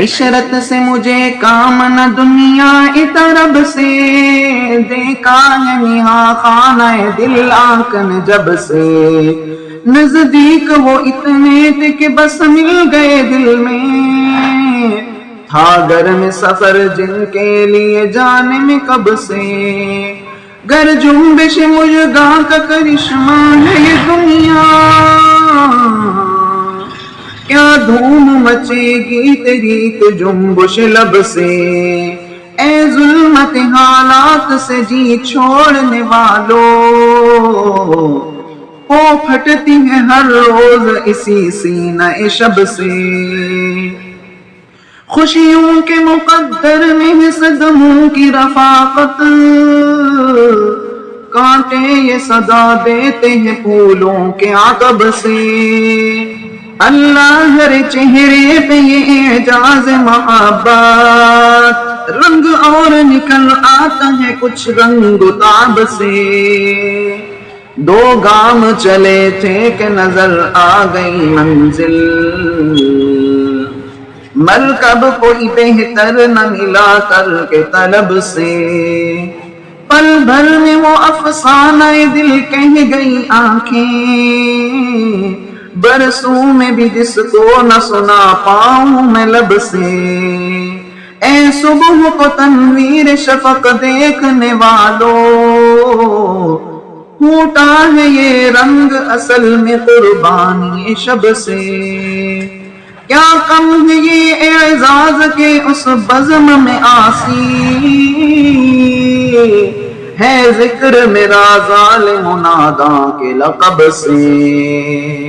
عشرت سے مجھے کام نہ دنیا طرب سے، دیکھا ہے نہا خانہ دل آنکن جب سے، نزدیک وہ اتنے تھے کہ بس مل گئے دل میں، تھا گرم سفر جن کے لیے جانے میں کب سے، گر جنبش مژگاں کا کرشمہ ہے یہ دنیا، کیا دھوم مچے گی تیری تو جنبش لب سے، اے ظلمت حالات سے جی چھوڑنے والو، وہ پھٹتی ہے ہر روز اسی سینہ شب سے، خوشیوں کے مقدر میں ہے صدموں کی رفاقت، کانٹے یہ صدا دیتے ہیں پھولوں کے عقب سے، اللہ ہر چہرے پہ یہ اعجاز محبت، رنگ اور نکل آتا ہے کچھ رنگ تاب سے، دو گام چلے تھے کہ نظر آ گئی منزل، مرکب کوئی بہتر نہ ملا کر کے طلب سے، پل بھر میں وہ افسانہ دل کہہ گئی آنکھیں، برسوں میں بھی جس کو نہ سنا پاؤں میں لب سے، اے صبح کو تنویر شفق دیکھنے والو، پھوٹا ہے یہ رنگ اصل میں قربانی شب سے، کیا کم ہے یہ اعزاز کے اس بزم میں آسی، ہے ذکر میرا ظالم ناداں کے لقب سے۔